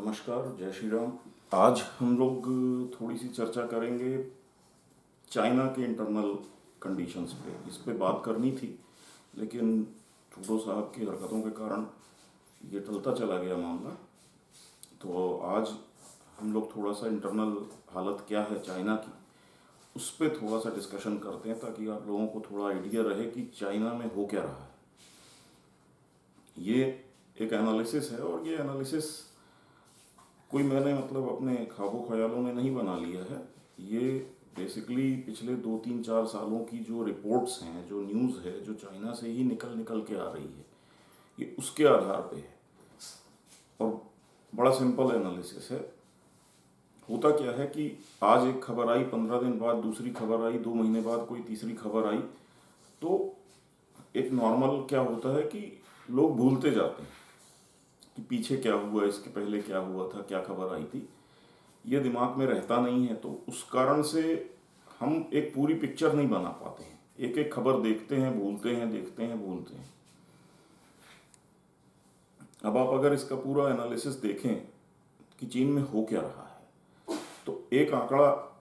नमस्कार, जय श्री राम। आज हम लोग थोड़ी सी चर्चा करेंगे चाइना के इंटरनल कंडीशंस पे। इस पे बात करनी थी, लेकिन ट्रूडो साहब की हरकतों के कारण ये टलता चला गया मामला। तो आज हम लोग थोड़ा सा इंटरनल हालत क्या है चाइना की, उस पे थोड़ा सा डिस्कशन करते हैं, ताकि आप लोगों को थोड़ा आइडिया रहे कि चाइना में हो क्या रहा है। ये एक एनालिसिस है, और ये एनालिसिस कोई मैंने अपने ख्वाबों ख्यालों में नहीं बना लिया है। ये बेसिकली पिछले 2-3-4 सालों की जो रिपोर्ट्स हैं, जो न्यूज़ है, जो चाइना से ही निकल के आ रही है, ये उसके आधार पे है। और बड़ा सिंपल एनालिसिस है। होता क्या है कि आज एक खबर आई, 15 दिन बाद दूसरी खबर आई, 2 महीने बाद कोई तीसरी खबर आई, तो एक नॉर्मल क्या होता है कि लोग भूलते जाते हैं कि पीछे क्या हुआ, इसके पहले क्या हुआ था, क्या खबर आई थी। ये दिमाग में रहता नहीं है, तो उस कारण से हम एक पूरी पिक्चर नहीं बना पाते हैं। एक एक खबर देखते हैं, भूलते हैं, देखते हैं, भूलते हैं। अब आप अगर इसका पूरा एनालिसिस देखें कि चीन में हो क्या रहा है, तो एक आंकड़ा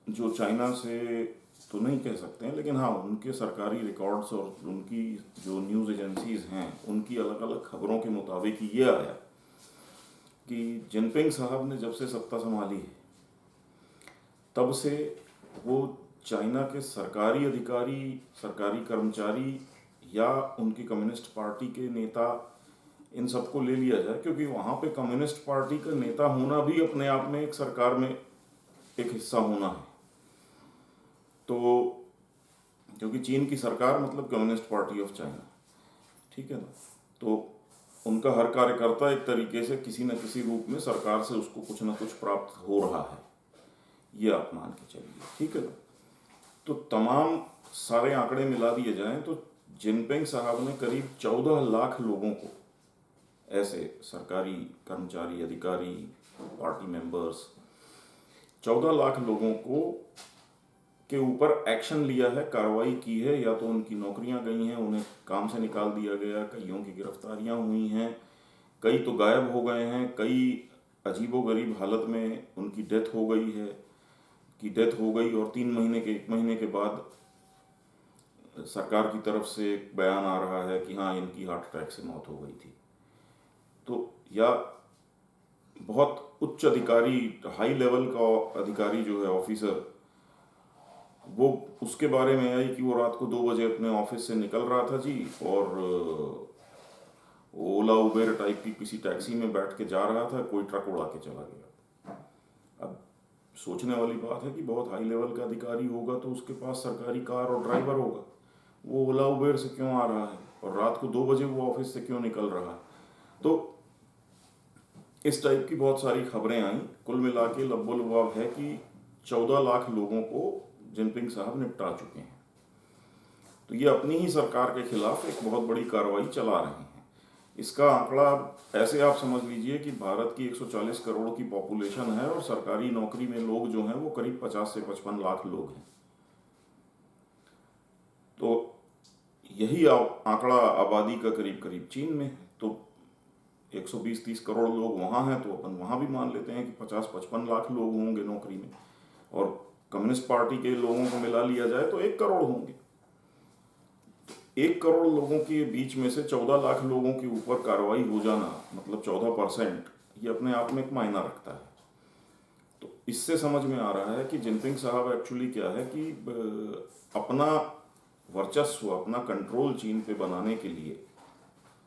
जो चाइना से तो नहीं कह सकते हैं, लेकिन हाँ, उनके सरकारी रिकॉर्ड्स और उनकी जो न्यूज़ एजेंसीज हैं, उनकी अलग अलग खबरों के मुताबिक ये आया कि जिनपिंग साहब ने जब से सत्ता संभाली है, तब से वो चाइना के सरकारी अधिकारी, सरकारी कर्मचारी या उनकी कम्युनिस्ट पार्टी के नेता, इन सबको ले लिया जाए, क्योंकि वहाँ पे कम्युनिस्ट पार्टी का नेता होना भी अपने आप में एक सरकार में एक हिस्सा होना है। तो क्योंकि चीन की सरकार मतलब कम्युनिस्ट पार्टी ऑफ चाइना, ठीक है ना, तो उनका हर कार्यकर्ता एक तरीके से किसी न किसी रूप में सरकार से उसको कुछ ना कुछ प्राप्त हो रहा है, ये आप मान के चलिए, ठीक है ना। तो तमाम सारे आंकड़े मिला दिए जाएं तो जिनपिंग साहब ने करीब 14 लाख लोगों को, ऐसे सरकारी कर्मचारी, अधिकारी, पार्टी मेंबर्स, 14 लाख लोगों को के ऊपर एक्शन लिया है, कार्रवाई की है। या तो उनकी नौकरियां गई हैं, उन्हें काम से निकाल दिया गया, कईयों की गिरफ्तारियां हुई हैं, कई तो गायब हो गए हैं, कई अजीबोगरीब हालत में उनकी डेथ हो गई है और 1 महीने के बाद सरकार की तरफ से एक बयान आ रहा है कि हाँ, इनकी हार्ट अटैक से मौत हो गई थी। तो या बहुत उच्च अधिकारी, हाई लेवल का अधिकारी जो है, ऑफिसर, वो उसके बारे में आई कि वो रात को 2 बजे अपने ऑफिस से निकल रहा था जी, और ओला उबेर टाइप की किसी टैक्सी में बैठ के जा रहा था, कोई ट्रक उड़ा के चला गया। अब सोचने वाली बात है कि बहुत हाई लेवल का अधिकारी होगा तो उसके पास सरकारी कार और ड्राइवर होगा, वो ओला उबेर से क्यों आ रहा है और रात को 2 बजे वो ऑफिस से क्यों निकल रहा है। तो इस टाइप की बहुत सारी खबरें आई। कुल मिला के लब्बो लुबाब है कि 14 लाख लोगों को जिनपिंग साहब निपटा चुके हैं। तो ये अपनी ही सरकार के खिलाफ एक बहुत बड़ी कार्रवाई चला रहे हैं। इसका आंकड़ा ऐसे आप समझ लीजिए कि भारत की 140 करोड़ की पॉपुलेशन है, और सरकारी नौकरी में लोग जो हैं वो करीब 50 से 55 लाख लोग हैं। तो यही आंकड़ा आबादी का करीब करीब चीन में है। तो 120-30 करोड़ लोग वहाँ हैं, तो अपन वहाँ भी मान लेते हैं कि 50-55 लाख लोग होंगे नौकरी में, और कम्युनिस्ट पार्टी के लोगों को मिला लिया जाए तो 1 करोड़ होंगे। 1 करोड़ लोगों के बीच में से 14 लाख लोगों के ऊपर कार्रवाई हो जाना, मतलब 14%, ये अपने आप में एक मायना रखता है। तो इससे समझ में आ रहा है कि जिनपिंग साहब एक्चुअली क्या है कि अपना वर्चस्व, अपना कंट्रोल चीन पे बनाने के लिए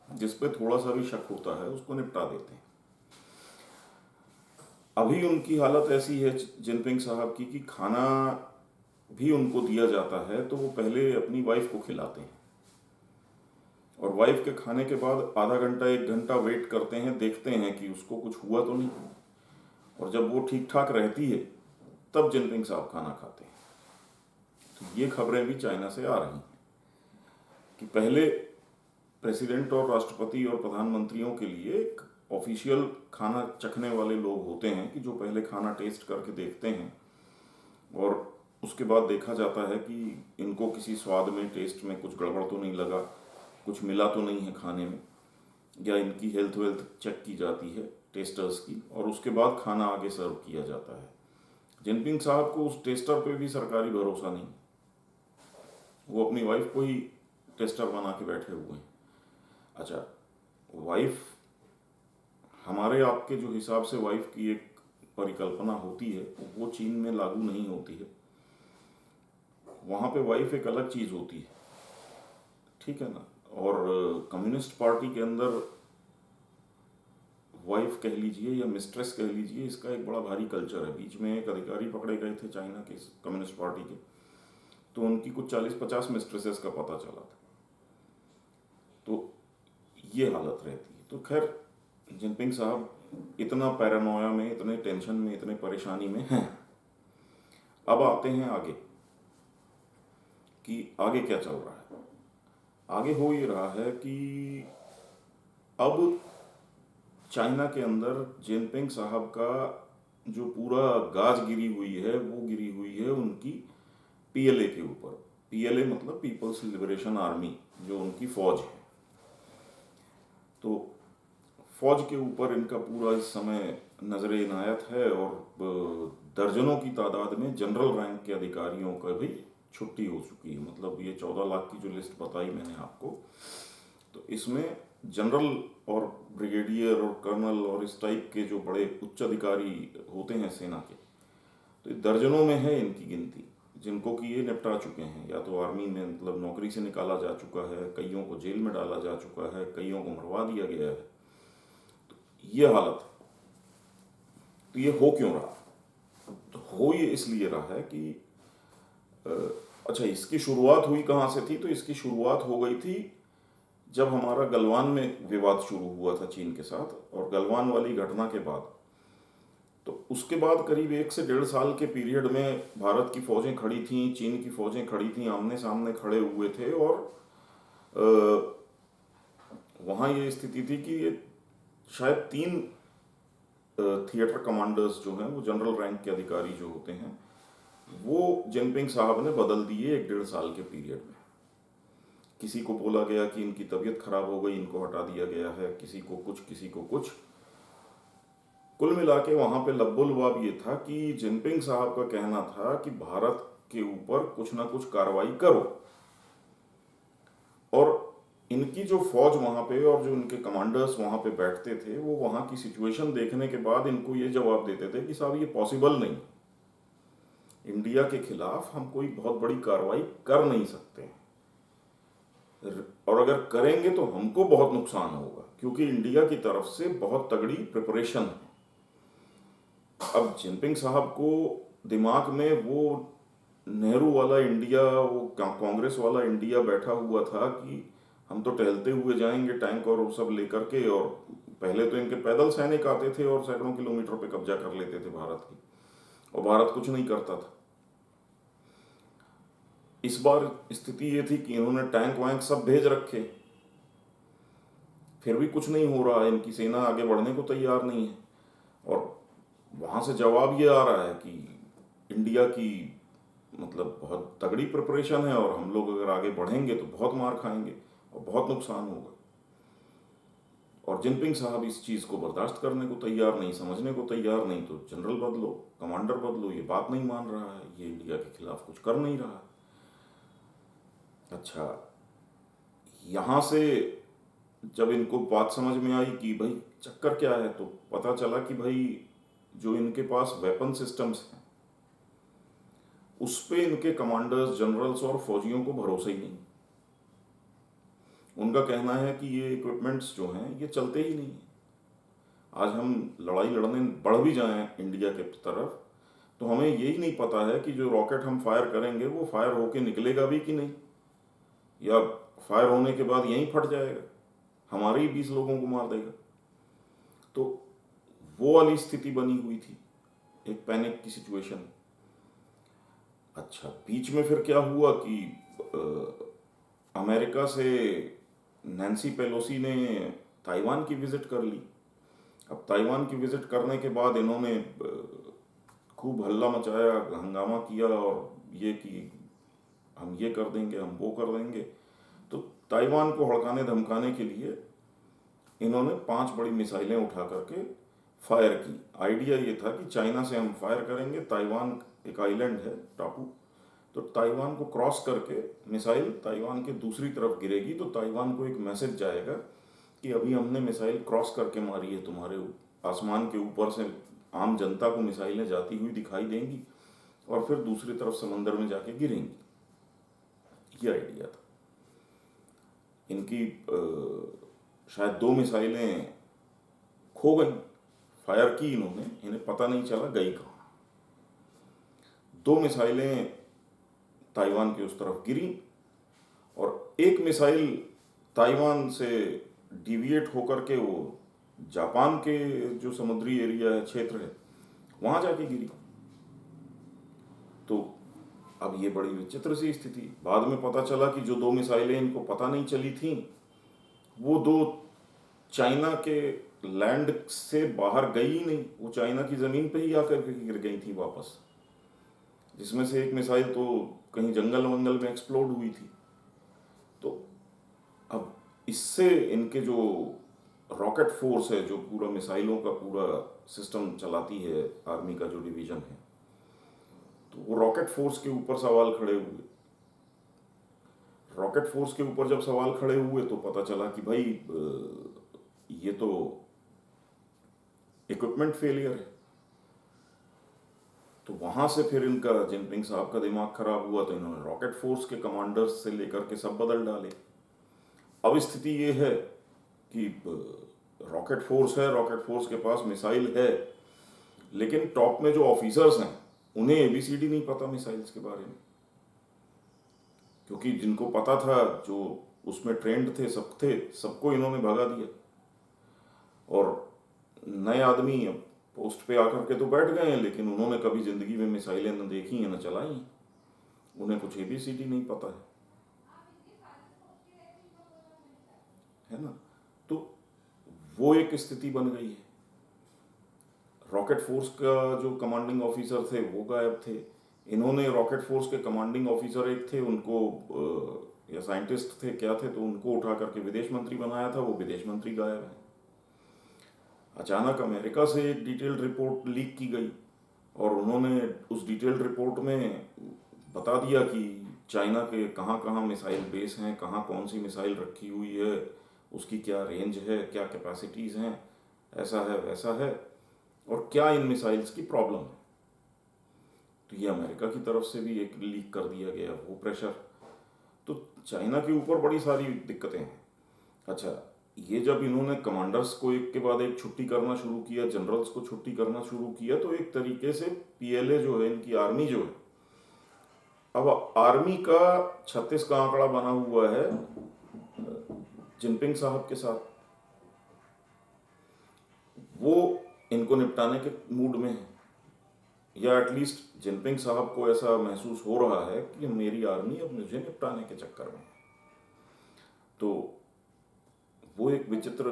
जिस पे थोड़ा सा भी शक होता है उसको निपटा देते हैं। अभी उनकी हालत ऐसी है जिनपिंग साहब की कि खाना भी उनको दिया जाता है तो वो पहले अपनी वाइफ को खिलाते हैं, और वाइफ के खाने के बाद आधा घंटा 1 घंटा वेट करते हैं, देखते हैं कि उसको कुछ हुआ तो नहीं, और जब वो ठीक ठाक रहती है तब जिनपिंग साहब खाना खाते हैं। तो ये खबरें भी चाइना से आ रही हैं कि पहले प्रेसिडेंट और राष्ट्रपति और प्रधानमंत्रियों के लिए एक ऑफिशियल खाना चखने वाले लोग होते हैं कि जो पहले खाना टेस्ट करके देखते हैं, और उसके बाद देखा जाता है कि इनको किसी स्वाद में, टेस्ट में कुछ गड़बड़ तो नहीं लगा, कुछ मिला तो नहीं है खाने में। या इनकी हेल्थ वेल्थ चेक की जाती है टेस्टर्स की, और उसके बाद खाना आगे सर्व किया जाता है। जिनपिंग साहब को उस टेस्टर पे भी सरकारी भरोसा नहीं, वो अपनी वाइफ को ही टेस्टर बना के बैठे हुए हैं। अच्छा, वाइफ, हमारे आपके जो हिसाब से वाइफ की एक परिकल्पना होती है वो चीन में लागू नहीं होती है। वहाँ पे वाइफ एक अलग चीज़ होती है, ठीक है ना। और कम्युनिस्ट पार्टी के अंदर वाइफ कह लीजिए या मिस्ट्रेस कह लीजिए, इसका एक बड़ा भारी कल्चर है। बीच में एक अधिकारी पकड़े गए थे चाइना के कम्युनिस्ट पार्टी के, तो उनकी कुछ 40-50 मिस्ट्रेसेस का पता चला था। तो ये हालत रहती है। तो खैर, जिनपिंग साहब इतना पैरानोया में, इतने टेंशन में, इतने परेशानी में हैं। अब आते हैं आगे कि आगे क्या चल रहा है। आगे हो ये रहा है कि अब चाइना के अंदर जिनपिंग साहब का जो पूरा गाज गिरी हुई है वो गिरी हुई है उनकी पीएलए के ऊपर। पीएलए मतलब पीपल्स लिबरेशन आर्मी, जो उनकी फौज है। तो फौज के ऊपर इनका पूरा इस समय नजर इनायत है, और दर्जनों की तादाद में जनरल रैंक के अधिकारियों का भी छुट्टी हो चुकी है। मतलब ये 14 लाख की जो लिस्ट बताई मैंने आपको, तो इसमें जनरल और ब्रिगेडियर और कर्नल और इस टाइप के जो बड़े उच्च अधिकारी होते हैं सेना के, तो ये दर्जनों में है इनकी गिनती, जिनको कि ये निपटा चुके हैं। या तो आर्मी में मतलब नौकरी से निकाला जा चुका है, कईयों को जेल में डाला जा चुका है, कईयों को मरवा दिया गया है। तो ये हालत है। तो ये हो क्यों रहा? तो हो ये इसलिए रहा है कि अच्छा, इसकी शुरुआत हुई कहाँ से थी? तो इसकी शुरुआत हो गई थी जब हमारा गलवान में विवाद शुरू हुआ था चीन के साथ, और गलवान वाली घटना के बाद, तो उसके बाद करीब 1 से 1.5 साल के पीरियड में भारत की फौजें खड़ी थीं, चीन की फौजें खड़ी थीं, आमने सामने खड़े हुए थे। और वहाँ ये स्थिति थी कि ये शायद 3 थिएटर कमांडर्स जो हैं, वो जनरल रैंक के अधिकारी जो होते हैं, वो जिनपिंग साहब ने बदल दिए 1-1.5 साल के पीरियड में। किसी को बोला गया कि इनकी तबीयत खराब हो गई, इनको हटा दिया गया है, किसी को कुछ, किसी को कुछ। कुल मिला के वहाँ पे लब्बो-लुबाब ये था कि जिनपिंग साहब का कहना था कि भारत के ऊपर कुछ ना कुछ कार्रवाई करो। और इनकी जो फौज वहाँ पे और जो इनके कमांडर्स वहाँ पे बैठते थे, वो वहाँ की सिचुएशन देखने के बाद इनको ये जवाब देते थे कि साहब ये पॉसिबल नहीं, इंडिया के खिलाफ हम कोई बहुत बड़ी कार्रवाई कर नहीं सकते, और अगर करेंगे तो हमको बहुत नुकसान होगा, क्योंकि इंडिया की तरफ से बहुत तगड़ी प्रिपरेशन है। अब जिनपिंग साहब को दिमाग में वो नेहरू वाला इंडिया, वो कांग्रेस वाला इंडिया बैठा हुआ था कि हम तो टहलते हुए जाएंगे टैंक और वो सब लेकर के। और पहले तो इनके पैदल सैनिक आते थे और सैकड़ों किलोमीटर पे कब्जा कर लेते थे भारत की, और भारत कुछ नहीं करता था। इस बार स्थिति ये थी कि इन्होंने टैंक वैंक सब भेज रखे, फिर भी कुछ नहीं हो रहा है, इनकी सेना आगे बढ़ने को तैयार नहीं है। और वहाँ से जवाब ये आ रहा है कि इंडिया की मतलब बहुत तगड़ी प्रिपरेशन है, और हम लोग अगर आगे बढ़ेंगे तो बहुत मार खाएंगे और बहुत नुकसान होगा। और जिनपिंग साहब इस चीज़ को बर्दाश्त करने को तैयार नहीं, समझने को तैयार नहीं। तो जनरल बदलो, कमांडर बदलो, ये बात नहीं मान रहा है, ये इंडिया के खिलाफ कुछ कर नहीं रहा है। अच्छा, यहाँ से जब इनको बात समझ में आई कि भाई चक्कर क्या है, तो पता चला कि भाई जो इनके पास वेपन सिस्टम्स हैं उस पे इनके कमांडर्स, जनरल्स और फौजियों को भरोसा ही नहीं। उनका कहना है कि ये इक्विपमेंट्स जो हैं ये चलते ही नहीं। आज हम लड़ाई लड़ने बढ़ भी जाएं इंडिया के तरफ, तो हमें यही नहीं पता है कि जो रॉकेट हम फायर करेंगे वो फायर होके निकलेगा भी कि नहीं, या फायर होने के बाद यहीं फट जाएगा, हमारे ही 20 लोगों को मार देगा। तो वो वाली स्थिति बनी हुई थी, एक पैनिक की सिचुएशन। अच्छा, बीच में फिर क्या हुआ कि अमेरिका से नैन्सी पेलोसी ने ताइवान की विजिट कर ली। अब ताइवान की विजिट करने के बाद इन्होंने खूब हल्ला मचाया, हंगामा किया, और ये कि हम ये कर देंगे, हम वो कर देंगे। तो ताइवान को हड़काने धमकाने के लिए इन्होंने 5 बड़ी मिसाइलें उठा करके फायर की। आइडिया ये था कि चाइना से हम फायर करेंगे, ताइवान एक आइलैंड है, टापू, तो ताइवान को क्रॉस करके मिसाइल ताइवान के दूसरी तरफ गिरेगी, तो ताइवान को एक मैसेज जाएगा कि अभी हमने मिसाइल क्रॉस करके मारी है, तुम्हारे आसमान के ऊपर से आम जनता को मिसाइलें जाती हुई दिखाई देंगी और फिर दूसरी तरफ समंदर में जाके गिरेंगी। ये आइडिया था इनकी। शायद 2 मिसाइलें खो गई, फायर की इन्होंने, इन्हें पता नहीं चला गई कहाँ। 2 मिसाइलें ताइवान की उस तरफ गिरी और एक मिसाइल ताइवान से डिविएट होकर के वो जापान के जो समुद्री एरिया है, क्षेत्र है, वहां जाके गिरी। तो अब ये बड़ी विचित्र सी स्थिति। बाद में पता चला कि जो 2 मिसाइलें इनको पता नहीं चली थी, वो 2 चाइना के लैंड से बाहर गई ही नहीं, वो चाइना की ज़मीन पे ही आकर के गिर गई थी वापस, जिसमें से एक मिसाइल तो कहीं जंगल वंगल में एक्सप्लोड हुई थी। तो अब इससे इनके जो रॉकेट फोर्स है, जो पूरा मिसाइलों का पूरा सिस्टम चलाती है आर्मी का जो डिवीज़न है, तो वो रॉकेट फोर्स के ऊपर सवाल खड़े हुए। रॉकेट फोर्स के ऊपर जब सवाल खड़े हुए तो पता चला कि भाई ये तो इक्विपमेंट फेलियर है। तो वहां से फिर इनका, जिनपिंग साहब का दिमाग खराब हुआ, तो इन्होंने रॉकेट फोर्स के कमांडर्स से लेकर के सब बदल डाले। अब स्थिति ये है कि रॉकेट फोर्स है, रॉकेट फोर्स के पास मिसाइल है, लेकिन टॉप में जो ऑफिसर्स हैं उन्हें एबीसीडी नहीं पता मिसाइल्स के बारे में, क्योंकि जिनको पता था, जो उसमें ट्रेंड थे, सबको इन्होंने भगा दिया। और नए आदमी अब पोस्ट पे आकर के तो बैठ गए हैं, लेकिन उन्होंने कभी जिंदगी में मिसाइलें न देखी हैं न चलाई हैं, उन्हें कुछ एबीसीडी नहीं पता है ना। तो वो एक स्थिति बन गई है। रॉकेट फोर्स का जो कमांडिंग ऑफिसर थे वो गायब थे। इन्होंने रॉकेट फोर्स के कमांडिंग ऑफिसर एक थे, उनको या साइंटिस्ट थे क्या थे, तो उनको उठा करके विदेश मंत्री बनाया था, वो विदेश मंत्री गायब है। अचानक अमेरिका से एक डिटेल्ड रिपोर्ट लीक की गई और उन्होंने उस डिटेल्ड रिपोर्ट में बता दिया कि चाइना के कहाँ कहाँ मिसाइल बेस हैं, कहाँ कौन सी मिसाइल रखी हुई है, उसकी क्या रेंज है, क्या कैपेसिटीज़ हैं, ऐसा है वैसा है, और क्या इन मिसाइल्स की प्रॉब्लम है। तो ये अमेरिका की तरफ से भी एक लीक कर दिया गया वो प्रेशर। तो चाइना के ऊपर बड़ी सारी दिक्कतें हैं। अच्छा, ये जब इन्होंने कमांडर्स को एक के बाद एक छुट्टी करना शुरू किया, जनरल्स को छुट्टी करना शुरू किया, तो एक तरीके से पीएलए जो है, इनकी आर्मी जो है, अब आर्मी का 36 का आंकड़ा बना हुआ है जिनपिंग साहब के साथ। वो इनको निपटाने के मूड में है, या एटलीस्ट जिनपिंग साहब को ऐसा महसूस हो रहा है कि मेरी आर्मी अब मुझे निपटाने के चक्कर में है। तो वो एक विचित्र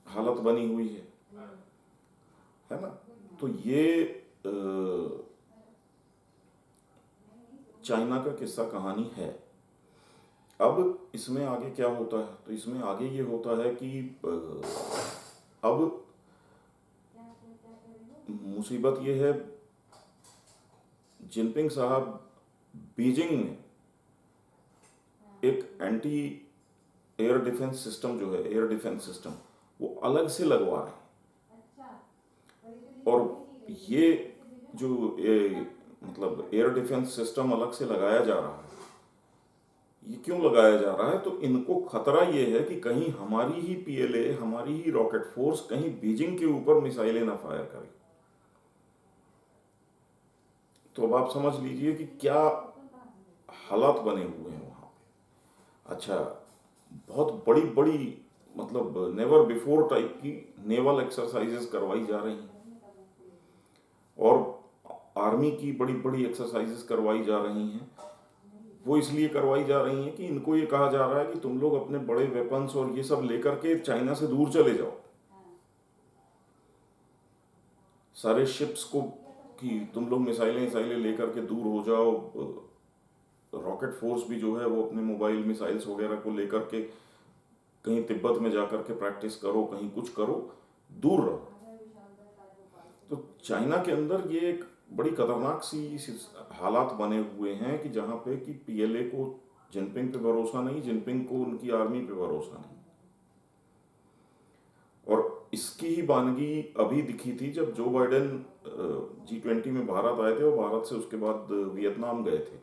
हालत बनी हुई है ना। तो ये चाइना का किस्सा कहानी है। अब इसमें आगे क्या होता है, तो इसमें आगे ये होता है कि अब मुसीबत ये है, जिनपिंग साहब बीजिंग में एक एंटी एयर डिफेंस सिस्टम जो है, एयर डिफेंस सिस्टम, वो अलग से लगवा रहे हैं। और ये जो मतलब एयर डिफेंस सिस्टम अलग से लगाया जा रहा है, ये क्यों लगाया जा रहा है, तो इनको खतरा ये है कि कहीं हमारी ही पीएलए, हमारी ही रॉकेट फोर्स कहीं बीजिंग के ऊपर मिसाइलें ना फायर करे। तो अब आप समझ लीजिए कि क्या हालात बने हुए हैं वहाँ पे। अच्छा, बहुत बड़ी बड़ी मतलब नेवर बिफोर टाइप की नेवल एक्सरसाइजेस करवाई जा रही हैं और आर्मी की बड़ी बड़ी एक्सरसाइजेस करवाई जा रही हैं। वो इसलिए करवाई जा रही हैं कि इनको ये कहा जा रहा है कि तुम लोग अपने बड़े वेपन्स और ये सब लेकर के चाइना से दूर चले जाओ, सारे शिप्स को, कि तुम लोग मिसाइलें लेकर के दूर हो जाओ। रॉकेट फोर्स भी जो है वो अपने मोबाइल मिसाइल्स वगैरह को लेकर के कहीं तिब्बत में जाकर के प्रैक्टिस करो, कहीं कुछ करो, दूर रहो। तो चाइना के अंदर ये एक बड़ी खतरनाक सी हालात बने हुए हैं कि जहाँ पे कि पीएलए को जिनपिंग पे भरोसा नहीं, जिनपिंग को उनकी आर्मी पे भरोसा नहीं। और इसकी ही वानगी अभी दिखी थी जब जो बाइडेन G20 में भारत आए थे, और भारत से उसके बाद वियतनाम गए थे।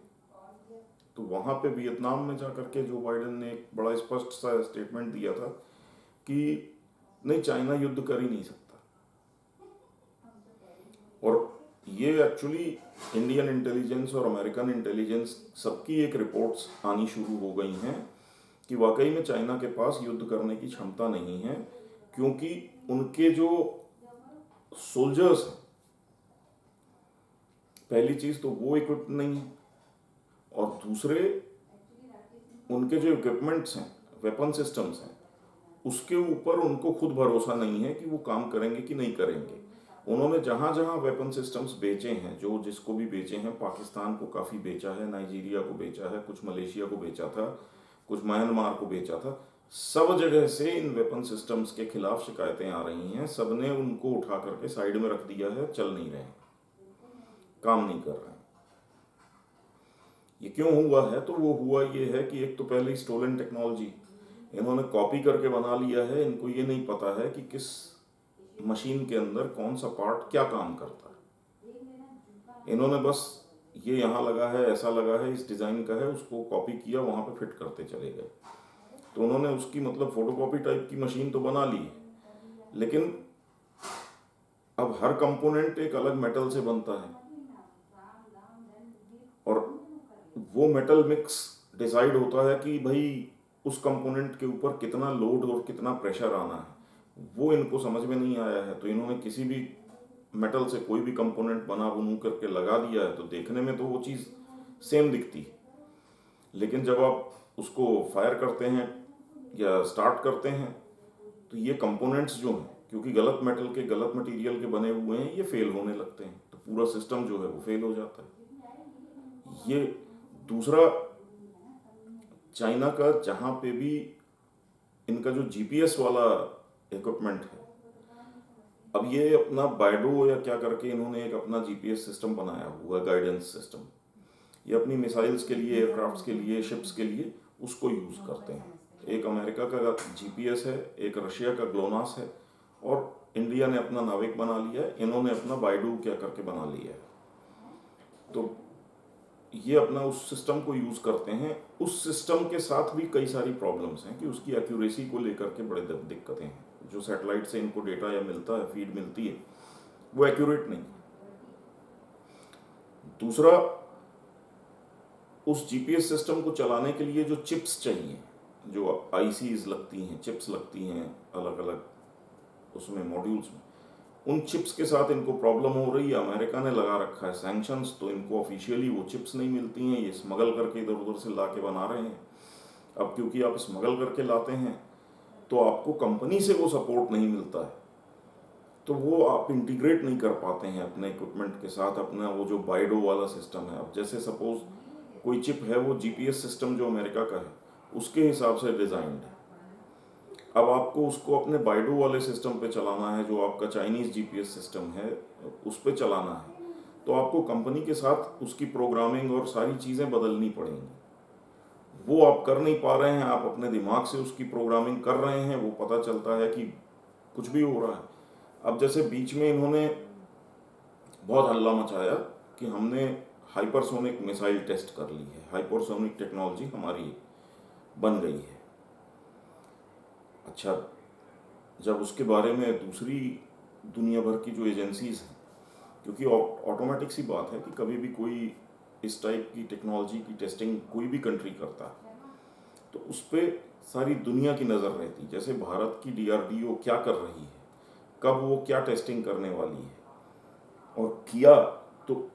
तो वहाँ पे वियतनाम में जाकर के जो बाइडेन ने एक बड़ा स्पष्ट सा स्टेटमेंट दिया था कि नहीं, चाइना युद्ध कर ही नहीं सकता। और ये एक्चुअली इंडियन इंटेलिजेंस और अमेरिकन इंटेलिजेंस सबकी एक रिपोर्ट्स आनी शुरू हो गई हैं कि वाकई में चाइना के पास युद्ध करने की क्षमता नहीं है, क्योंकि उनके जो सोल्जर्स हैं, पहली चीज तो वो इक्विप्ड नहीं है, और दूसरे उनके जो इक्विपमेंट्स हैं, वेपन सिस्टम्स हैं, उसके ऊपर उनको खुद भरोसा नहीं है कि वो काम करेंगे कि नहीं करेंगे। उन्होंने जहां जहां वेपन सिस्टम्स बेचे हैं, जो जिसको भी बेचे हैं, पाकिस्तान को काफ़ी बेचा है, नाइजीरिया को बेचा है, कुछ मलेशिया को बेचा था, कुछ म्यांमार को बेचा था, सब जगह से इन वेपन सिस्टम्स के खिलाफ शिकायतें आ रही हैं। सबने उनको उठा करके साइड में रख दिया है, चल नहीं रहे हैं, काम नहीं कर रहे हैं। ये क्यों हुआ है? तो वो हुआ ये है कि एक तो पहले स्टोलन टेक्नोलॉजी इन्होंने कॉपी करके बना लिया है। इनको ये नहीं पता है कि किस मशीन के अंदर कौन सा पार्ट क्या काम करता है। इन्होंने बस ये यहाँ लगा है, ऐसा लगा है, इस डिज़ाइन का है, उसको कॉपी किया, वहाँ पे फिट करते चले गए। तो उन्होंने उसकी मतलब फोटोकॉपी टाइप की मशीन तो बना ली, लेकिन अब हर कंपोनेंट एक अलग मेटल से बनता है, और वो मेटल मिक्स डिसाइड होता है कि भाई उस कंपोनेंट के ऊपर कितना लोड और कितना प्रेशर आना है, वो इनको समझ में नहीं आया है। तो इन्होंने किसी भी मेटल से कोई भी कंपोनेंट बना बनू करके लगा दिया है, तो देखने में तो वो चीज़ सेम दिखती है, लेकिन जब आप उसको फायर करते हैं या स्टार्ट करते हैं तो ये कंपोनेंट्स जो हैं, क्योंकि गलत मेटल के गलत मटेरियल के बने हुए हैं, ये फेल होने लगते हैं, तो पूरा सिस्टम जो है वो फेल हो जाता है। ये दूसरा, चाइना का जहाँ पे भी इनका जो जीपीएस वाला इक्विपमेंट है, अब ये अपना बाइडो या क्या करके इन्होंने एक अपना जीपीएस सिस्टम बनाया हुआ है, गाइडेंस सिस्टम। ये अपनी मिसाइल्स के लिए, एयरक्राफ्ट्स के लिए, शिप्स के लिए उसको यूज़ करते हैं। एक अमेरिका का जीपीएस है, एक रशिया का ग्लोनास है, और इंडिया ने अपना नाविक बना लिया है, इन्होंने अपना बाइडू क्या करके बना लिया है। तो ये अपना उस सिस्टम को यूज़ करते हैं। उस सिस्टम के साथ भी कई सारी प्रॉब्लम्स हैं कि उसकी एक्यूरेसी को लेकर के बड़े दिक्कतें हैं। जो सैटेलाइट से इनको डेटा या मिलता है, फीड मिलती है, वो एक्यूरेट नहीं। दूसरा, उस जीपीएस सिस्टम को चलाने के लिए जो चिप्स चाहिए, जो आईसीज लगती हैं, चिप्स लगती हैं अलग अलग उसमें मॉड्यूल्स में, उन चिप्स के साथ इनको प्रॉब्लम हो रही है। अमेरिका ने लगा रखा है सैंक्शंस, तो इनको ऑफिशियली वो चिप्स नहीं मिलती हैं, ये स्मगल करके इधर उधर से ला के बना रहे हैं। अब क्योंकि आप स्मगल करके लाते हैं तो आपको कंपनी से वो सपोर्ट नहीं मिलता है, तो वो आप इंटीग्रेट नहीं कर पाते हैं अपने इक्विपमेंट के साथ, अपना वो जो बाइडो वाला सिस्टम है। अब जैसे सपोज कोई चिप है, वो जीपीएस सिस्टम जो अमेरिका का है उसके हिसाब से डिज़ाइंड है। अब आपको उसको अपने बाइडो वाले सिस्टम पे चलाना है, जो आपका चाइनीज़ जीपीएस सिस्टम है, उस पे चलाना है, तो आपको कंपनी के साथ उसकी प्रोग्रामिंग और सारी चीज़ें बदलनी पड़ेंगी। वो आप कर नहीं पा रहे हैं, आप अपने दिमाग से उसकी प्रोग्रामिंग कर रहे हैं, वो पता चलता है कि कुछ भी हो रहा है। अब जैसे बीच में इन्होंने बहुत हल्ला मचाया कि हमने हाइपरसोनिक मिसाइल टेस्ट कर ली है, हाइपरसोनिक टेक्नोलॉजी हमारी बन गई है। अच्छा, जब उसके बारे में दूसरी दुनिया भर की जो एजेंसीज हैं, क्योंकि ऑटोमेटिक सी बात है कि कभी भी कोई इस टाइप की टेक्नोलॉजी की टेस्टिंग कोई भी कंट्री करता है तो उस पर सारी दुनिया की नज़र रहती। जैसे भारत की डीआरडीओ क्या कर रही है, कब वो क्या टेस्टिंग करने वाली है, और किया तो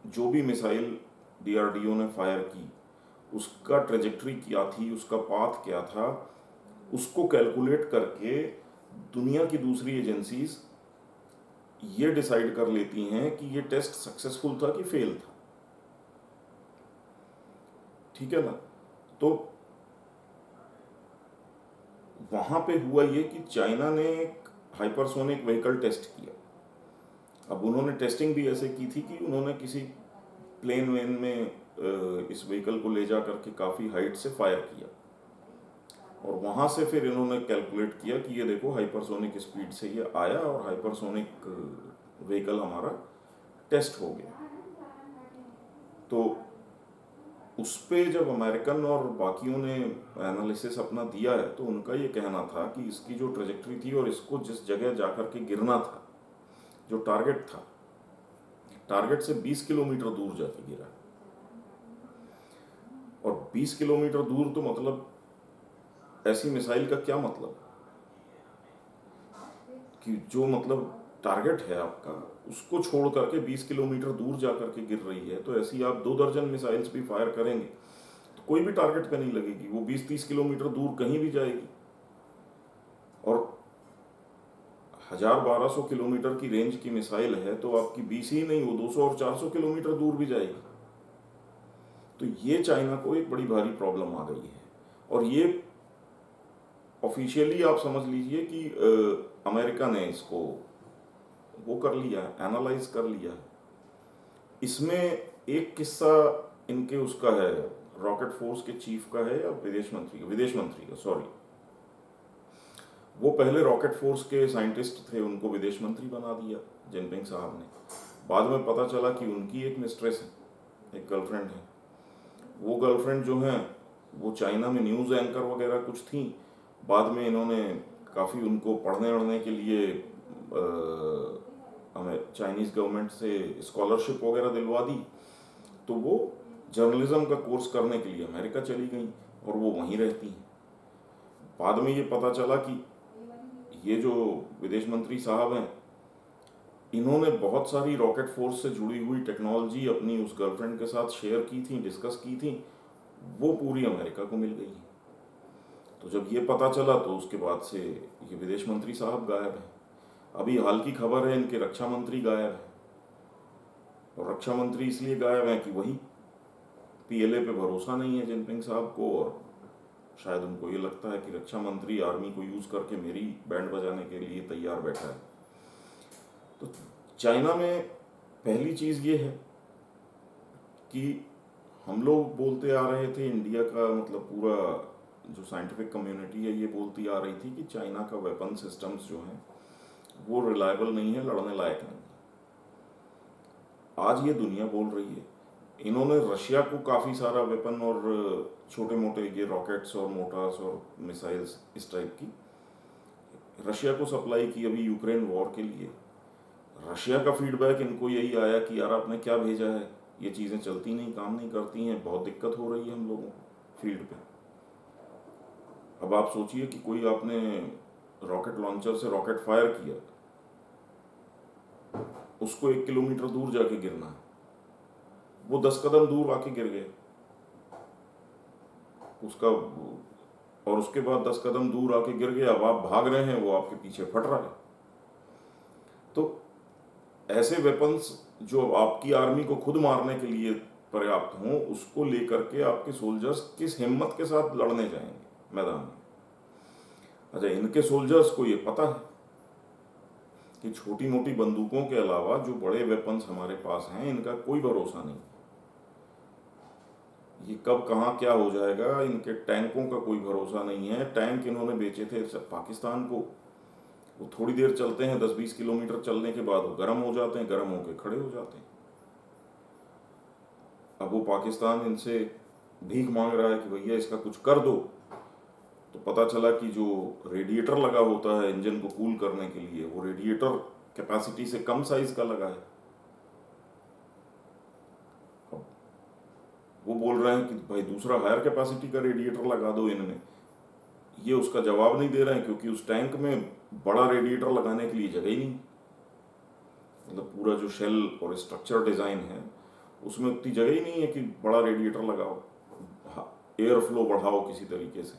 जो भी मिसाइल डीआरडीओ ने फायर की उसका ट्रेजेक्ट्री क्या थी, उसका पाथ क्या था, उसको कैलकुलेट करके दुनिया की दूसरी एजेंसीज ये डिसाइड कर लेती हैं कि ये टेस्ट सक्सेसफुल था कि फेल था। ठीक है ना? तो वहाँ पे हुआ ये कि चाइना ने एक हाइपरसोनिक व्हीकल टेस्ट किया। अब उन्होंने टेस्टिंग भी ऐसे की थी कि उन्होंने किसी प्लेन वेन में इस व्हीकल को ले जा करके काफ़ी हाइट से फायर किया, और वहाँ से फिर इन्होंने कैलकुलेट किया कि ये देखो हाइपरसोनिक स्पीड से ये आया और हाइपरसोनिक व्हीकल हमारा टेस्ट हो गया। तो उस पे जब अमेरिकन और बाकियों ने एनालिसिस अपना दिया है तो उनका ये कहना था कि इसकी जो ट्रेजेक्ट्री थी और इसको जिस जगह जाकर के गिरना था, जो टारगेट था, टारगेट से 20 किलोमीटर दूर जाके गिरा। और 20 किलोमीटर दूर तो मतलब ऐसी मिसाइल का क्या मतलब कि जो मतलब टारगेट है आपका उसको छोड़ करके 20 किलोमीटर दूर जा करके गिर रही है, तो ऐसी आप 2 दर्जन मिसाइल्स भी फायर करेंगे तो कोई भी टारगेट पे नहीं लगेगी, वो 20-30 किलोमीटर दूर कहीं भी जाएगी। और 1000-1200 किलोमीटर की रेंज की मिसाइल है तो आपकी 20 ही नहीं, वो 200 और 400 किलोमीटर दूर भी जाएगी। तो ये चाइना को एक बड़ी भारी प्रॉब्लम आ गई है, और ये ऑफिशियली आप समझ लीजिए कि अमेरिका ने इसको वो कर लिया, एनालाइज कर लिया। इसमें एक किस्सा इनके उसका है, रॉकेट फोर्स के चीफ का है या विदेश मंत्री का सॉरी। वो पहले रॉकेट फोर्स के साइंटिस्ट थे, उनको विदेश मंत्री बना दिया जिनपिंग साहब ने। बाद में पता चला कि उनकी एक मिस्ट्रेस है, एक गर्लफ्रेंड है। वो गर्लफ्रेंड जो है वो चाइना में न्यूज़ एंकर वगैरह कुछ थी। बाद में इन्होंने काफ़ी उनको पढ़ने वढ़ने के लिए हमें चाइनीज़ गवर्नमेंट से स्कॉलरशिप वगैरह दिलवा दी, तो वो जर्नलिज्म का कोर्स करने के लिए अमेरिका चली गई और वो वहीं रहती हैं। बाद में ये पता चला कि ये जो विदेश मंत्री साहब हैं, इन्होंने बहुत सारी रॉकेट फोर्स से जुड़ी हुई टेक्नोलॉजी अपनी उस गर्लफ्रेंड के साथ शेयर की थी, डिस्कस की थी, वो पूरी अमेरिका को मिल गई। तो जब ये पता चला तो उसके बाद से ये विदेश मंत्री साहब गायब हैं। अभी हाल की खबर है इनके रक्षा मंत्री गायब है, और रक्षा मंत्री इसलिए गायब हैं कि वही पीएलए पे भरोसा नहीं है जिनपिंग साहब को, और शायद उनको ये लगता है कि रक्षा मंत्री आर्मी को यूज़ करके मेरी बैंड बजाने के लिए तैयार बैठा है। तो चाइना में पहली चीज़ ये है कि हम लोग बोलते आ रहे थे, इंडिया का मतलब पूरा जो साइंटिफिक कम्युनिटी है ये बोलती आ रही थी कि चाइना का वेपन सिस्टम्स जो हैं वो रिलायबल नहीं है, लड़ने लायक नहीं। आज ये दुनिया बोल रही है। इन्होंने रशिया को काफ़ी सारा वेपन और छोटे मोटे ये रॉकेट्स और मोटार्स और मिसाइल्स इस टाइप की रशिया को सप्लाई की अभी यूक्रेन वॉर के लिए। रशिया का फीडबैक इनको यही आया कि यार आपने क्या भेजा है, ये चीज़ें चलती नहीं, काम नहीं करती हैं, बहुत दिक्कत हो रही है हम लोगों को फील्ड पे। अब आप सोचिए कि कोई आपने रॉकेट लॉन्चर से रॉकेट फायर किया, उसको 1 किलोमीटर दूर जाके गिरना है, वो 10 कदम दूर आके गिर गए उसका, और उसके बाद 10 कदम दूर आके गिर गया, अब आप भाग रहे हैं, वो आपके पीछे फट रहा है। तो ऐसे वेपन्स जो आपकी आर्मी को खुद मारने के लिए पर्याप्त हों, उसको लेकर के आपके सोल्जर्स किस हिम्मत के साथ लड़ने जाएंगे मैदान में। अच्छा, इनके सोल्जर्स को ये पता है कि छोटी मोटी बंदूकों के अलावा जो बड़े वेपन्स हमारे पास हैं इनका कोई भरोसा नहीं, ये कब कहाँ क्या हो जाएगा। इनके टैंकों का कोई भरोसा नहीं है। टैंक इन्होंने बेचे थे पाकिस्तान को, वो थोड़ी देर चलते हैं, 10-20 किलोमीटर चलने के बाद वो गर्म हो जाते हैं, गर्म होकर खड़े हो जाते हैं। अब वो पाकिस्तान इनसे भीख मांग रहा है कि भैया इसका कुछ कर दो, तो पता चला कि जो रेडिएटर लगा होता है इंजन को कूल करने के लिए, वो रेडिएटर कैपेसिटी से कम साइज का लगा है। वो बोल रहे हैं कि भाई दूसरा हायर कैपेसिटी का रेडिएटर लगा दो इनमें, ये उसका जवाब नहीं दे रहे हैं क्योंकि उस टैंक में बड़ा रेडिएटर लगाने के लिए जगह ही नहीं। मतलब पूरा जो शेल और स्ट्रक्चर डिज़ाइन है उसमें उतनी जगह ही नहीं है कि बड़ा रेडिएटर लगाओ, एयर फ्लो बढ़ाओ किसी तरीके से,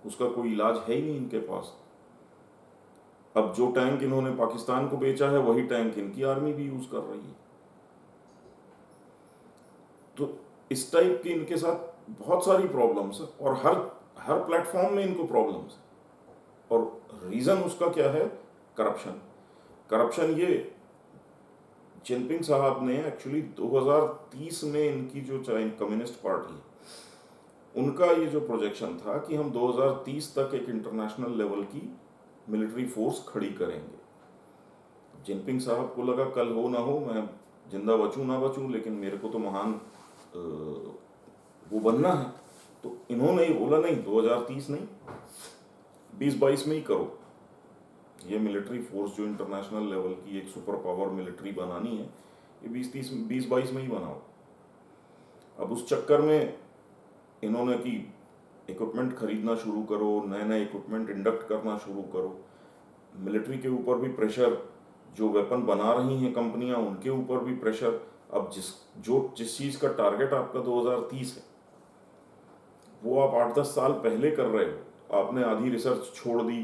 उसका कोई इलाज है ही नहीं इनके पास। अब जो टैंक इन्होंने पाकिस्तान को बेचा है वही टैंक इनकी आर्मी भी यूज कर रही है। तो इस टाइप की इनके साथ बहुत सारी प्रॉब्लम्स है, और हर प्लेटफॉर्म में इनको प्रॉब्लम्स है। और रीज़न उसका क्या है? करप्शन। करप्शन ये जिनपिंग साहब ने एक्चुअली 2030 में इनकी जो चाइना कम्युनिस्ट पार्टी है उनका ये जो प्रोजेक्शन था कि हम 2030 तक एक इंटरनेशनल लेवल की मिलिट्री फोर्स खड़ी करेंगे। जिनपिंग साहब को लगा कल हो ना हो, मैं जिंदा बचूं ना बचूं, लेकिन मेरे को तो महान वो बनना है। तो इन्होंने ही बोला नहीं, 2030 नहीं, 2022 में ही करो। ये मिलिट्री फोर्स जो इंटरनेशनल लेवल की एक सुपर पावर मिलिट्री बनानी है, ये 2022 में ही बनाओ। अब उस चक्कर में इन्होंने कि इक्विपमेंट खरीदना शुरू करो, नए नए इक्विपमेंट इंडक्ट करना शुरू करो, मिलिट्री के ऊपर भी प्रेशर, जो वेपन बना रही हैं कंपनियां उनके ऊपर भी प्रेशर। अब जिस चीज़ का टारगेट आपका 2030 है वो आप 8-10 साल पहले कर रहे हो। आपने आधी रिसर्च छोड़ दी,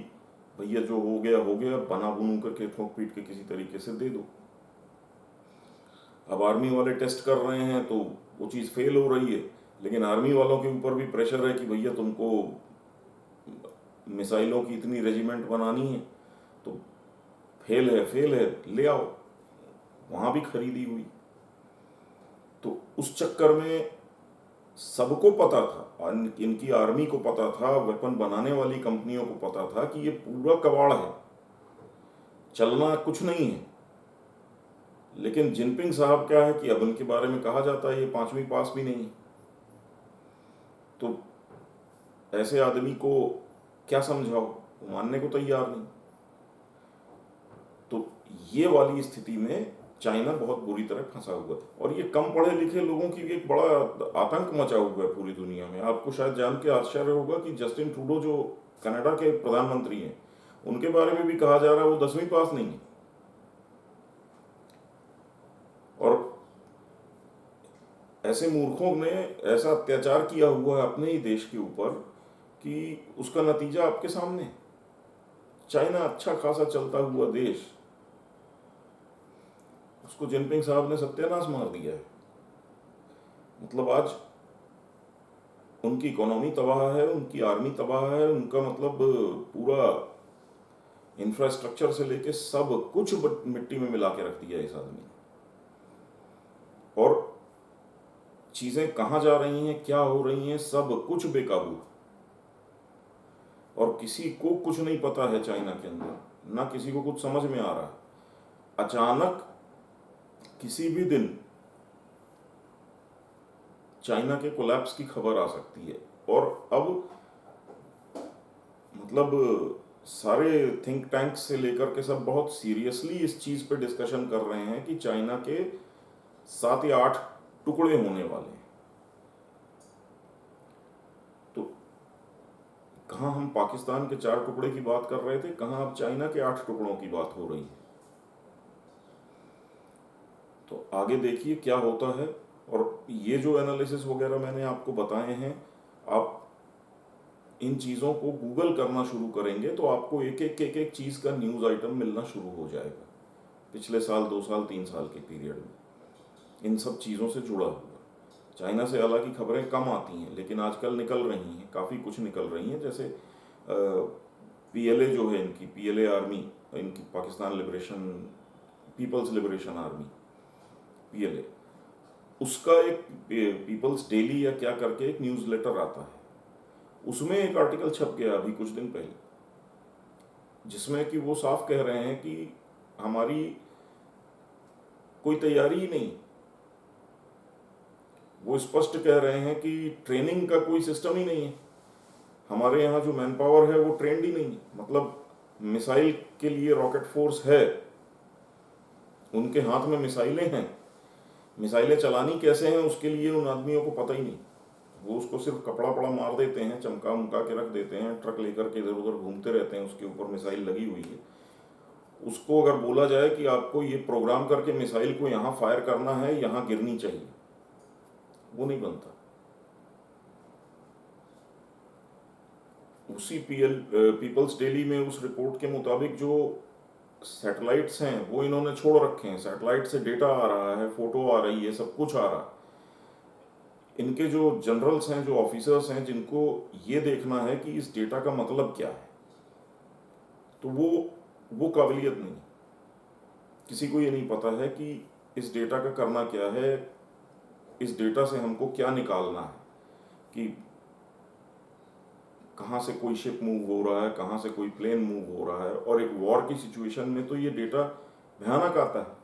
भैया जो हो गया, बना बुनू करके ठोक पीट के किसी तरीके से दे दो। अब आर्मी वाले टेस्ट कर रहे हैं तो वो चीज़ फेल हो रही है, लेकिन आर्मी वालों के ऊपर भी प्रेशर है कि भैया तुमको मिसाइलों की इतनी रेजिमेंट बनानी है, तो फेल है ले आओ। वहाँ भी खरीदी हुई। तो उस चक्कर में सबको पता था, इनकी आर्मी को पता था, वेपन बनाने वाली कंपनियों को पता था कि ये पूरा कबाड़ है, चलना कुछ नहीं है। लेकिन जिनपिंग साहब क्या है कि अब उनके बारे में कहा जाता है ये 5वीं पास भी नहीं। तो ऐसे आदमी को क्या समझाओ, वो मानने को तैयार नहीं। तो ये वाली स्थिति में चाइना बहुत बुरी तरह फंसा हुआ है, और ये कम पढ़े लिखे लोगों की एक बड़ा आतंक मचा हुआ है पूरी दुनिया में। आपको शायद जान के आश्चर्य होगा कि जस्टिन ट्रूडो जो कनाडा के प्रधानमंत्री हैं, उनके बारे में भी कहा जा रहा है वो 10वीं पास नहीं है। और ऐसे मूर्खों ने ऐसा अत्याचार किया हुआ है अपने ही देश के ऊपर कि उसका नतीजा आपके सामने। चाइना अच्छा खासा चलता हुआ देश, उसको जिनपिंग साहब ने सत्यानाश मार दिया है। मतलब आज उनकी इकोनॉमी तबाह है, उनकी आर्मी तबाह है, उनका मतलब पूरा इंफ्रास्ट्रक्चर से लेके सब कुछ मिट्टी में मिला के रख दिया इस आदमी ने। और चीजें कहाँ जा रही हैं, क्या हो रही हैं, सब कुछ बेकाबू। और किसी को कुछ नहीं पता है चाइना के अंदर, ना किसी को कुछ समझ में आ रहा है। अचानक किसी भी दिन चाइना के कोलैप्स की खबर आ सकती है। और अब मतलब सारे थिंक टैंक्स से लेकर के सब बहुत सीरियसली इस चीज पे डिस्कशन कर रहे हैं कि चाइना के 7 या 8 टुकड़े होने वाले हैं। तो कहाँ हम पाकिस्तान के 4 टुकड़े की बात कर रहे थे, कहाँ अब चाइना के 8 टुकड़ों की बात हो रही है। तो आगे देखिए क्या होता है। और ये जो एनालिसिस वगैरह मैंने आपको बताए हैं, आप इन चीज़ों को गूगल करना शुरू करेंगे तो आपको एक एक चीज़ का न्यूज़ आइटम मिलना शुरू हो जाएगा। पिछले साल, 2 साल, 3 साल के पीरियड में इन सब चीज़ों से जुड़ा हुआ। चाइना से हालांकि खबरें कम आती हैं, लेकिन आजकल निकल रही हैं, काफ़ी कुछ निकल रही हैं। जैसे पीएलए जो है, इनकी पीएलए आर्मी, इनकी Pakistan liberation, people's liberation army, PLA, उसका एक पीपल्स डेली या क्या करके एक न्यूज़लेटर आता है। उसमें एक आर्टिकल छप गया अभी कुछ दिन पहले, जिसमें कि वो साफ कह रहे हैं कि हमारी कोई तैयारी ही नहीं। वो स्पष्ट कह रहे हैं कि ट्रेनिंग का कोई सिस्टम ही नहीं है, हमारे यहाँ जो मैन पावर है वो ट्रेंड ही नहीं है। मतलब मिसाइल के लिए रॉकेट फोर्स है, उनके हाथ में मिसाइलें हैं, मिसाइलें चलानी कैसे हैं उसके लिए उन आदमियों को पता ही नहीं। वो उसको सिर्फ कपड़ा पड़ा मार देते हैं, चमका उमका के रख देते हैं, ट्रक लेकर के इधर उधर घूमते रहते हैं, उसके ऊपर मिसाइल लगी हुई है। उसको अगर बोला जाए कि आपको ये प्रोग्राम करके मिसाइल को यहाँ फायर करना है, यहाँ गिरनी चाहिए, वो नहीं बनता। उसी पीपल्स डेली में उस रिपोर्ट के मुताबिक जो सैटेलाइट्स हैं वो इन्होंने छोड़ रखे हैं, सैटेलाइट से डेटा आ रहा है, फोटो आ रही है, सब कुछ आ रहा है। इनके जो जनरल्स हैं, जो ऑफिसर्स हैं, जिनको ये देखना है कि इस डेटा का मतलब क्या है, तो वो काबिलियत नहीं है। किसी को ये नहीं पता है कि इस डेटा का करना क्या है, इस डेटा से हमको क्या निकालना है, कि कहाँ से कोई शिप मूव हो रहा है, कहाँ से कोई प्लेन मूव हो रहा है। और एक वॉर की सिचुएशन में तो ये डेटा भयानक आता है।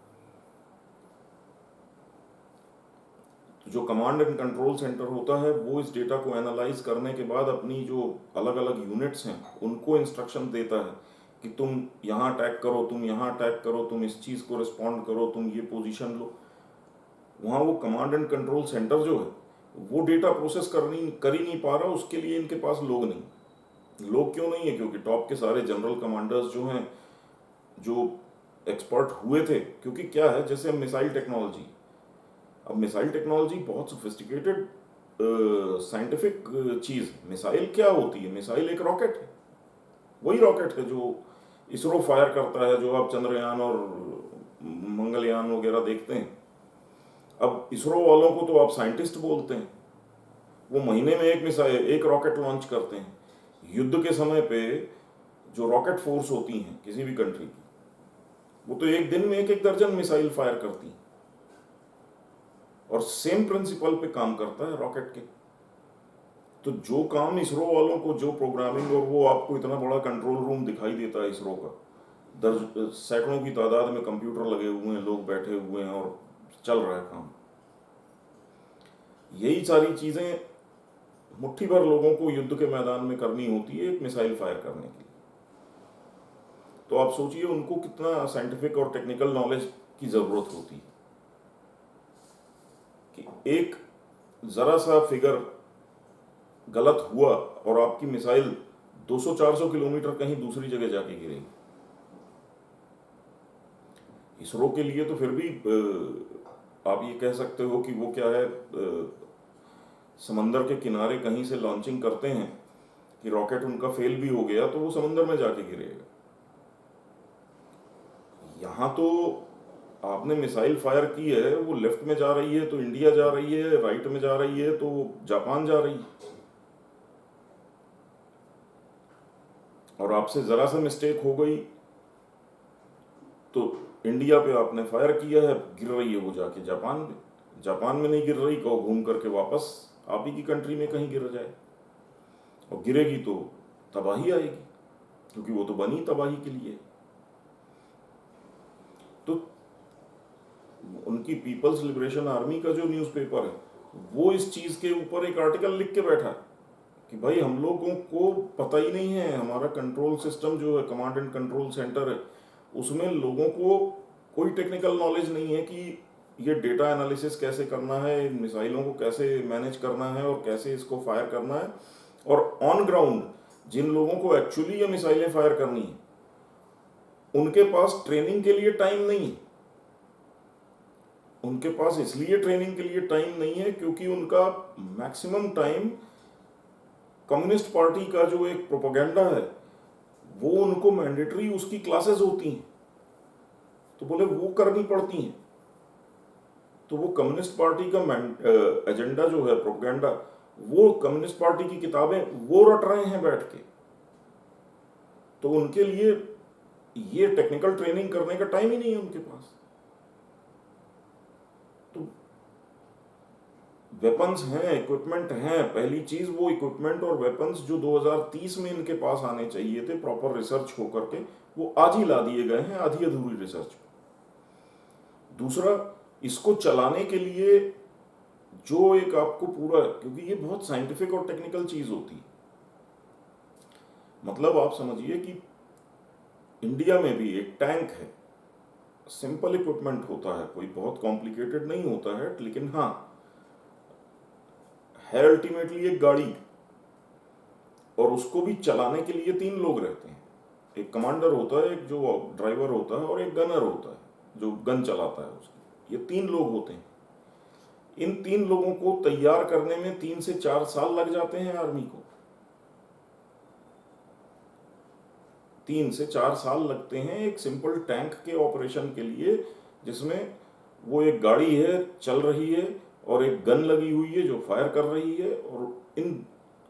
तो जो कमांड एंड कंट्रोल सेंटर होता है वो इस डेटा को एनालाइज करने के बाद अपनी जो अलग अलग यूनिट्स हैं उनको इंस्ट्रक्शन देता है कि तुम यहाँ अटैक करो, तुम यहाँ अटैक करो, तुम इस चीज़ को रिस्पॉन्ड करो, तुम ये पोजीशन लो। वहाँ वो कमांड एंड कंट्रोल सेंटर जो है वो डेटा प्रोसेस कर ही नहीं पा रहा। उसके लिए इनके पास लोग नहीं। लोग क्यों नहीं है? क्योंकि टॉप के सारे जनरल कमांडर्स जो हैं, जो एक्सपर्ट हुए थे, क्योंकि क्या है, जैसे मिसाइल टेक्नोलॉजी, अब मिसाइल टेक्नोलॉजी बहुत सोफिस्टिकेटेड साइंटिफिक चीज़। मिसाइल क्या होती है? मिसाइल एक रॉकेट है, वही रॉकेट है जो इसरो फायर करता है, जो आप चंद्रयान और मंगलयान वगैरह देखते हैं। अब इसरो वालों को तो आप साइंटिस्ट बोलते हैं, वो महीने में एक रॉकेट लॉन्च करते हैं। युद्ध के समय पे जो रॉकेट फोर्स होती हैं किसी भी कंट्री की, वो तो एक दिन में एक दर्जन मिसाइल फायर करती हैं। और सेम प्रिंसिपल पे काम करता है रॉकेट के। तो जो काम इसरो वालों को, जो प्रोग्रामिंग, और वो आपको इतना बड़ा कंट्रोल रूम दिखाई देता है इसरो का, सैकड़ों की तादाद में कंप्यूटर लगे हुए हैं, लोग बैठे हुए हैं और चल रहा है काम। यही सारी चीजें मुट्ठी भर लोगों को युद्ध के मैदान में करनी होती है एक मिसाइल फायर करने के लिए। तो आप सोचिए उनको कितना साइंटिफिक और टेक्निकल नॉलेज की जरूरत होती है कि एक जरा सा फिगर गलत हुआ और आपकी मिसाइल 200-400 किलोमीटर कहीं दूसरी जगह जाके गिरेगी। इसरो के लिए तो फिर भी आप ये कह सकते हो कि वो क्या है, समंदर के किनारे कहीं से लॉन्चिंग करते हैं कि रॉकेट उनका फेल भी हो गया तो वो समंदर में जाके गिरेगा। यहाँ तो आपने मिसाइल फायर की है, वो लेफ्ट में जा रही है तो इंडिया जा रही है, राइट में जा रही है तो जापान जा रही है। और आपसे जरा सा मिस्टेक हो गई तो इंडिया पे आपने फायर किया है, गिर रही है वो जाके जापान में। जापान में नहीं गिर रही, कहो घूम करके वापस आप ही की कंट्री में कहीं गिर जाए, और गिरेगी तो तबाही आएगी, क्योंकि वो तो बनी तबाही के लिए। तो उनकी पीपल्स लिबरेशन आर्मी का जो न्यूज़पेपर है वो इस चीज़ के ऊपर एक आर्टिकल लिख के बैठा है कि भाई हम लोगों को पता ही नहीं है, हमारा कंट्रोल सिस्टम जो है, कमांड एंड कंट्रोल सेंटर है, उसमें लोगों को कोई टेक्निकल नॉलेज नहीं है कि ये डेटा एनालिसिस कैसे करना है, इन मिसाइलों को कैसे मैनेज करना है और कैसे इसको फायर करना है। और ऑन ग्राउंड जिन लोगों को एक्चुअली ये मिसाइलें फायर करनी है उनके पास ट्रेनिंग के लिए टाइम नहीं है। उनके पास इसलिए ट्रेनिंग के लिए टाइम नहीं है क्योंकि उनका मैक्सिमम टाइम कम्युनिस्ट पार्टी का जो एक प्रोपेगेंडा है वो उनको मैंडेटरी उसकी क्लासेस होती हैं, तो बोले वो करनी पड़ती हैं। तो वो कम्युनिस्ट पार्टी का एजेंडा जो है, प्रोपेगेंडा, वो कम्युनिस्ट पार्टी की किताबें वो रट रहे हैं बैठ के। तो उनके लिए ये टेक्निकल ट्रेनिंग करने का टाइम ही नहीं है उनके पास। तो वेपन्स हैं, इक्विपमेंट हैं, पहली चीज वो इक्विपमेंट और वेपन्स जो 2030 में इनके पास आने चाहिए थे प्रॉपर रिसर्च हो करके, वो आज ही ला दिए गए हैं आधी अधूरी रिसर्च पे। दूसरा, इसको चलाने के लिए जो एक आपको पूरा, क्योंकि ये बहुत साइंटिफिक और टेक्निकल चीज होती है। मतलब आप समझिए कि इंडिया में भी एक टैंक है, सिंपल इक्विपमेंट होता है, कोई बहुत कॉम्प्लिकेटेड नहीं होता है, लेकिन हाँ है अल्टीमेटली एक गाड़ी, और उसको भी चलाने के लिए 3 लोग रहते हैं। एक कमांडर होता है, एक जो ड्राइवर होता है, और एक गनर होता है जो गन चलाता है उसकी। ये 3 लोग होते हैं। इन 3 लोगों को तैयार करने में 3 से 4 साल लग जाते हैं आर्मी को। 3 से 4 साल लगते हैं एक सिंपल टैंक के ऑपरेशन के लिए, जिसमें वो एक गाड़ी है चल रही है और एक गन लगी हुई है जो फायर कर रही है, और इन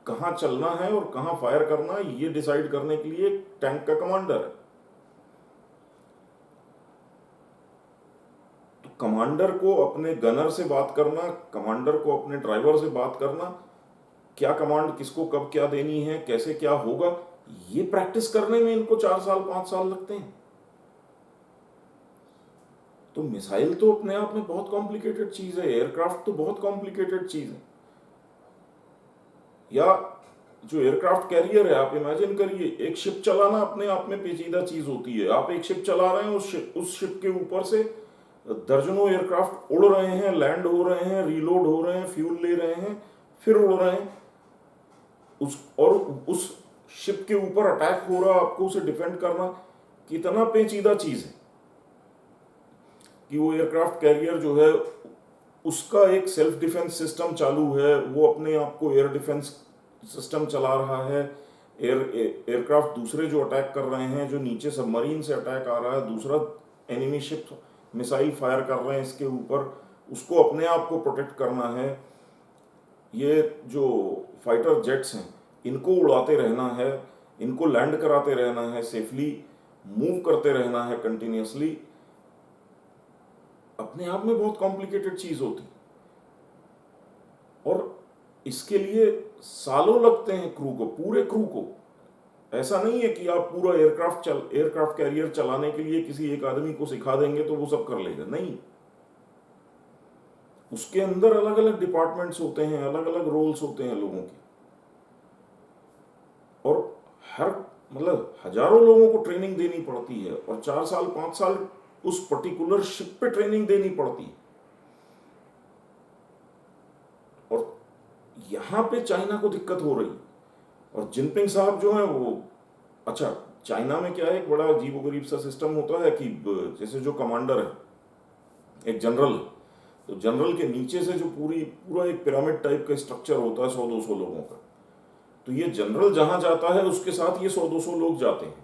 कहाँ चलना है और कहाँ फायर करना है ये डिसाइड करने के लिए टैंक का कमांडर है। तो कमांडर को अपने गनर से बात करना, कमांडर को अपने ड्राइवर से बात करना, क्या कमांड किसको कब क्या देनी है, कैसे क्या होगा, ये प्रैक्टिस करने में इनको 4 साल 5 साल लगते हैं। तो मिसाइल तो अपने आप में बहुत कॉम्प्लिकेटेड चीज है, एयरक्राफ्ट तो बहुत कॉम्प्लिकेटेड चीज है। या जो एयरक्राफ्ट कैरियर है, आप इमेजिन करिए, एक शिप चलाना अपने आप में पेचीदा चीज होती है। आप एक शिप चला रहे हैं, उस शिप के ऊपर से दर्जनों एयरक्राफ्ट उड़ रहे हैं, लैंड हो रहे हैं, रीलोड हो रहे हैं, फ्यूल ले रहे हैं, फिर उड़ रहे हैं। उस शिप के ऊपर अटैक हो रहा, आपको उसे डिफेंड करना कितना पेचीदा चीज है कि वो एयरक्राफ्ट कैरियर जो है उसका एक सेल्फ डिफेंस सिस्टम चालू है, वो अपने आप को एयर डिफेंस सिस्टम चला रहा है। एयरक्राफ्ट दूसरे जो अटैक कर रहे हैं, जो नीचे सबमरीन से अटैक आ रहा है, दूसरा एनिमी शिप मिसाइल फायर कर रहे हैं इसके ऊपर, उसको अपने आप को प्रोटेक्ट करना है। ये जो फाइटर जेट्स हैं इनको उड़ाते रहना है, इनको लैंड कराते रहना है, सेफली मूव करते रहना है कंटिन्यूसली। अपने आप में बहुत कॉम्प्लिकेटेड चीज होती और इसके लिए सालों लगते हैं क्रू को, पूरे क्रू को। ऐसा नहीं है कि आप पूरा एयरक्राफ्ट कैरियर चलाने के लिए किसी एक आदमी को सिखा देंगे तो वो सब कर लेगा, नहीं। उसके अंदर अलग अलग डिपार्टमेंट्स होते हैं, अलग अलग रोल्स होते हैं लोगों के, और हर हजारों लोगों को ट्रेनिंग देनी पड़ती है और 4 साल 5 साल उस पर्टिकुलर शिप पे ट्रेनिंग देनी पड़ती है। और यहां पे चाइना को दिक्कत हो रही है। और जिनपिंग साहब जो हैं वो, अच्छा, चाइना में क्या है, एक बड़ा अजीबोगरीब सा सिस्टम होता है कि जैसे जो कमांडर है, एक जनरल, तो जनरल के नीचे से जो पूरा एक पिरामिड टाइप का स्ट्रक्चर होता है 100-200 लोगों का। तो ये जनरल जहां जाता है उसके साथ ये 100-200 लोग जाते हैं।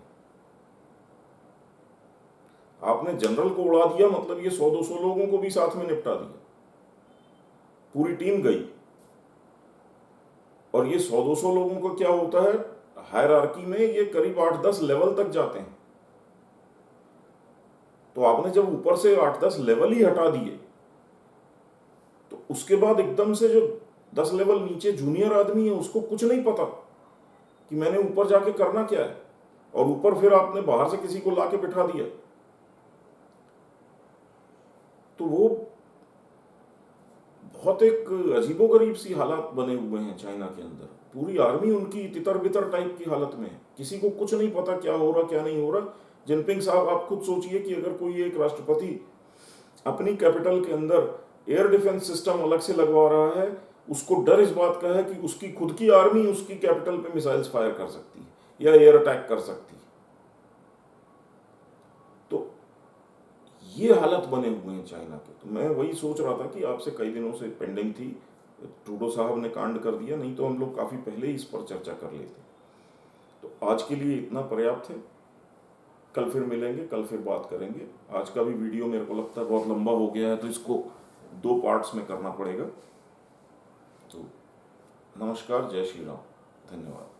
आपने जनरल को उड़ा दिया मतलब ये 100-200 लोगों को भी साथ में निपटा दिया, पूरी टीम गई। और ये 100-200 लोगों का क्या होता है, हायरार्की में ये करीब 8-10 लेवल तक जाते हैं। तो आपने जब ऊपर से 8-10 लेवल ही हटा दिए तो उसके बाद एकदम से जो 10 लेवल नीचे जूनियर आदमी है उसको कुछ नहीं पता कि मैंने ऊपर जाके करना क्या है, और ऊपर फिर आपने बाहर से किसी को लाके बिठा दिया। तो वो बहुत एक अजीबोगरीब सी हालात बने हुए हैं चाइना के अंदर। पूरी आर्मी उनकी तितर बितर टाइप की हालत में है, किसी को कुछ नहीं पता क्या हो रहा क्या नहीं हो रहा। जिनपिंग साहब, आप खुद सोचिए कि अगर कोई एक राष्ट्रपति अपनी कैपिटल के अंदर एयर डिफेंस सिस्टम अलग से लगवा रहा है, उसको डर इस बात का है कि उसकी खुद की आर्मी उसकी कैपिटल पे मिसाइल्स फायर कर सकती है या एयर अटैक कर सकती है। तो ये हालत बने हुए हैं चाइना के। तो मैं वही सोच रहा था कि आपसे कई दिनों से पेंडिंग थी, ट्रूडो साहब ने कांड कर दिया, नहीं तो हम लोग काफी पहले ही इस पर चर्चा कर लेते। तो आज के लिए इतना पर्याप्त है, कल फिर मिलेंगे, कल फिर बात करेंगे। आज का भी वीडियो मेरे को लगता है बहुत लंबा हो गया है, तो इसको 2 पार्ट्स में करना पड़ेगा। तो नमस्कार, जय श्री राम, धन्यवाद।